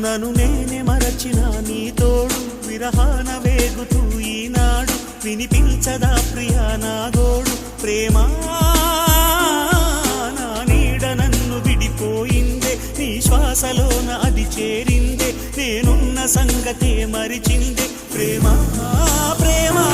నన్ను నేనే మరచిన నీ తోడు విరహాన వేగుతూ ఈనాడు వినిపించదా ప్రియా నా గోడు ప్రేమా నా నీడ నన్ను విడిపోయిందే నీ శ్వాసలోన అది చేరిందే నేనున్న సంగతే మరిచిందే ప్రేమా ప్రేమా